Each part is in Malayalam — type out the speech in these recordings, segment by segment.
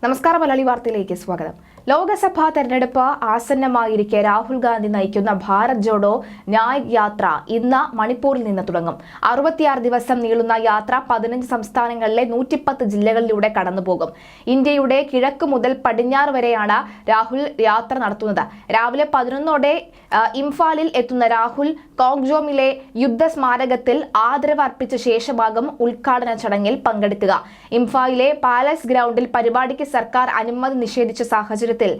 നമസ്കാരം. മലയാളി വാർത്തയിലേക്ക് സ്വാഗതം. ലോക്സഭാ തെരഞ്ഞെടുപ്പ് ആസന്നമായിരിക്കെ രാഹുൽ ഗാന്ധി നയിക്കുന്ന ഭാരത് ജോഡോ ന്യായ് യാത്ര ഇന്ന് മണിപ്പൂരിൽ നിന്ന് തുടങ്ങും. 66 ദിവസം നീളുന്ന യാത്ര 15 സംസ്ഥാനങ്ങളിലെ 110 ജില്ലകളിലൂടെ കടന്നുപോകും. ഇന്ത്യയുടെ കിഴക്ക് മുതൽ പടിഞ്ഞാറ് വരെയാണ് രാഹുൽ യാത്ര നടത്തുന്നത്. രാവിലെ 11ഓടെ ഇംഫാലിൽ എത്തുന്ന രാഹുൽ കോങ്ജോമിലെ യുദ്ധ സ്മാരകത്തിൽ ആദരവ് അർപ്പിച്ച ശേഷമാകും ഉദ്ഘാടന ചടങ്ങിൽ പങ്കെടുക്കുക. ഇംഫാലിലെ പാലസ് ഗ്രൗണ്ടിൽ പരിപാടിക്ക് സർക്കാർ അനുമതി നിഷേധിച്ച സാഹചര്യത്തിൽ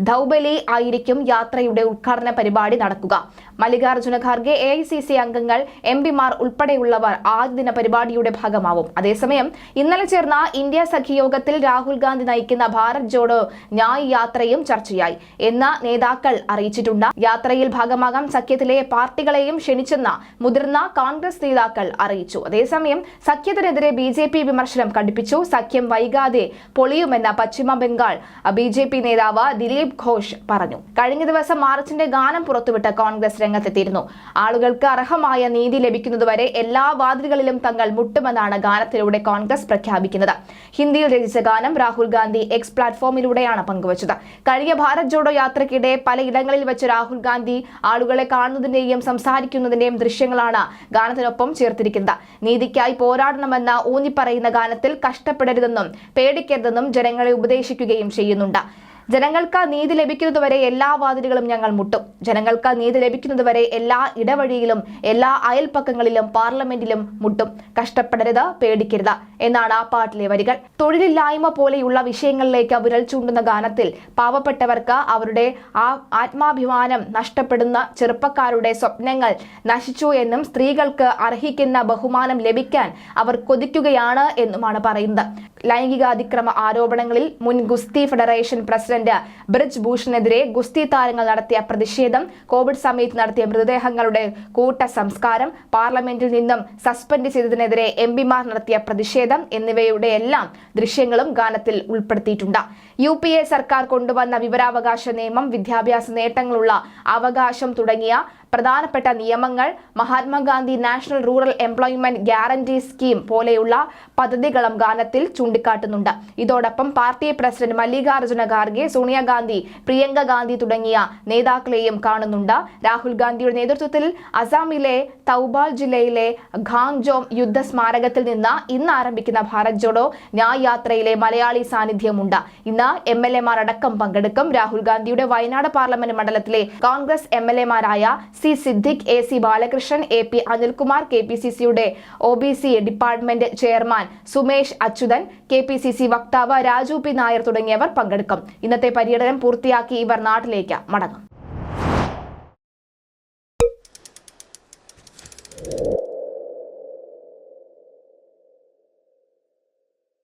ധൗബലി ആയിരിക്കും യാത്രയുടെ ഉദ്ഘാടന പരിപാടി നടക്കുക. മല്ലികാർജുന ഖാർഗെ, AICC അംഗങ്ങൾ, MP-മാർ ഉൾപ്പെടെയുള്ളവർ ആദ്യദിന പരിപാടിയുടെ ഭാഗമാവും. അതേസമയം ഇന്നലെ ചേർന്ന ഇന്ത്യ സഖ്യയോഗത്തിൽ രാഹുൽ ഗാന്ധി നയിക്കുന്ന ഭാരത് ജോഡോ ന്യായ് യാത്രയും ചർച്ചയായി എന്ന് നേതാക്കൾ അറിയിച്ചിട്ടുണ്ട്. യാത്രയിൽ ഭാഗമാകാൻ സഖ്യത്തിലെ പാർട്ടികളെയും ക്ഷണിച്ചെന്ന് മുതിർന്ന കോൺഗ്രസ് നേതാക്കൾ അറിയിച്ചു. അതേസമയം സഖ്യത്തിനെതിരെ BJP വിമർശനം കടുപ്പിച്ചു. സഖ്യം വൈകാതെ പൊളിയുമെന്ന പശ്ചിമ ബംഗാൾ BJP നേതാവ് ദിലീപ് ഘോഷ് പറഞ്ഞു. കഴിഞ്ഞ ദിവസം മാർച്ചിന്റെ ഗാനം പുറത്തുവിട്ട കോൺഗ്രസ് രംഗത്തെത്തിയിരുന്നു. ആളുകൾക്ക് അർഹമായ നീതി ലഭിക്കുന്നതുവരെ എല്ലാ വാതിലുകളിലും തങ്ങൾ മുട്ടുമെന്നാണ് ഗാനത്തിലൂടെ കോൺഗ്രസ് പ്രഖ്യാപിക്കുന്നത്. ഹിന്ദിയിൽ രചിച്ച ഗാനം രാഹുൽ ഗാന്ധി X പ്ലാറ്റ്ഫോമിലൂടെയാണ് പങ്കുവച്ചത്. കഴിഞ്ഞ ഭാരത് ജോഡോ യാത്രയ്ക്കിടെ പലയിടങ്ങളിൽ വെച്ച് രാഹുൽ ഗാന്ധി ആളുകളെ കാണുന്നതിന്റെയും സംസാരിക്കുന്നതിന്റെയും ദൃശ്യങ്ങളാണ് ഗാനത്തിനൊപ്പം ചേർത്തിരിക്കുന്നത്. നീതിക്കായി പോരാടണമെന്ന് ഊന്നിപ്പറയുന്ന ഗാനത്തിൽ കഷ്ടപ്പെടരുതെന്നും പേടിക്കരുതെന്നും ജനങ്ങളെ ഉപദേശിക്കുകയും ചെയ്യുന്നുണ്ട്. ജനങ്ങൾക്ക് നീതി ലഭിക്കുന്നതുവരെ എല്ലാ വാതിലുകളും ഞങ്ങൾ മുട്ടും. ജനങ്ങൾക്ക് നീതി ലഭിക്കുന്നതുവരെ എല്ലാ ഇടവഴിയിലും എല്ലാ അയൽപ്പക്കങ്ങളിലും പാർലമെന്റിലും മുട്ടും. കഷ്ടപ്പെടരുത്, പേടിക്കരുത് എന്നാണ് ആ പാട്ടിലെ വരികൾ. തൊഴിലില്ലായ്മ പോലെയുള്ള വിഷയങ്ങളിലേക്ക് വിരൽ ചൂണ്ടുന്ന ഗാനത്തിൽ പാവപ്പെട്ടവർക്ക് അവരുടെ ആത്മാഭിമാനം നഷ്ടപ്പെടുന്ന ചെറുപ്പക്കാരുടെ സ്വപ്നങ്ങൾ നശിച്ചു എന്നും സ്ത്രീകൾക്ക് അർഹിക്കുന്ന ബഹുമാനം ലഭിക്കാൻ അവർ കൊതിക്കുകയാണ് എന്നുമാണ് പറയുന്നത്. ലൈംഗികാതിക്രമ ആരോപണങ്ങളിൽ മുൻ ഗുസ്തി ഫെഡറേഷൻ പ്രസിഡന്റ് ബ്രിജ് ഭൂഷണെതിരെ ഗുസ്തി താരങ്ങൾ നടത്തിയ പ്രതിഷേധം, കോവിഡ് സമയത്ത് നടത്തിയ മൃതദേഹങ്ങളുടെ കൂട്ട സംസ്കാരം, പാർലമെന്റിൽ നിന്നും സസ്പെൻഡ് ചെയ്തതിനെതിരെ MP-മാർ നടത്തിയ പ്രതിഷേധം എന്നിവയുടെ എല്ലാം ദൃശ്യങ്ങളും ഗാനത്തിൽ ഉൾപ്പെടുത്തിയിട്ടുണ്ട്. UPA സർക്കാർ കൊണ്ടുവന്ന വിവരാവകാശ നിയമം, വിദ്യാഭ്യാസ നേട്ടങ്ങളുള്ള അവകാശം തുടങ്ങിയ പ്രധാനപ്പെട്ട നിയമങ്ങൾ, Mahatma Gandhi national rural employment guarantee scheme പോലെയുള്ള പദ്ധതികളും ഗാനത്തിൽ ചൂണ്ടിക്കാട്ടുന്നുണ്ട്. ഇതോടൊപ്പം പാർട്ടി പ്രസിഡന്റ് മല്ലികാർജുന ഖാർഗെ, സോണിയാഗാന്ധി, പ്രിയങ്ക ഗാന്ധി തുടങ്ങിയ നേതാക്കളെയും കാണുന്നുണ്ട്. രാഹുൽ ഗാന്ധിയുടെ നേതൃത്വത്തിൽ അസാമിലെ തൗബാൽ ജില്ലയിലെ ഖാങ്ജോം യുദ്ധ സ്മാരകത്തിൽ നിന്ന് ഇന്ന് ആരംഭിക്കുന്ന ഭാരത് ജോഡോ ന്യായ് യാത്രയിലെ മലയാളി സാന്നിധ്യമുണ്ട്. ഇന്ന് MLA-മാർ അടക്കം പങ്കെടുക്കും. രാഹുൽ ഗാന്ധിയുടെ വയനാട് പാർലമെന്റ് മണ്ഡലത്തിലെ കോൺഗ്രസ് MLA-മാരായ C. Siddique, AC. Balakrishnan, AP. Anilkumar, KPCCയുടെ OBC department chairman Sumesh Achuthan, KPCC വക്താവ് രാജു P. നായർ തുടങ്ങിയവർ പങ്കെടുക്കും. ഇന്നത്തെ പര്യടനം പൂർത്തിയാക്കി ഇവർ നാട്ടിലേക്ക് മടങ്ങും.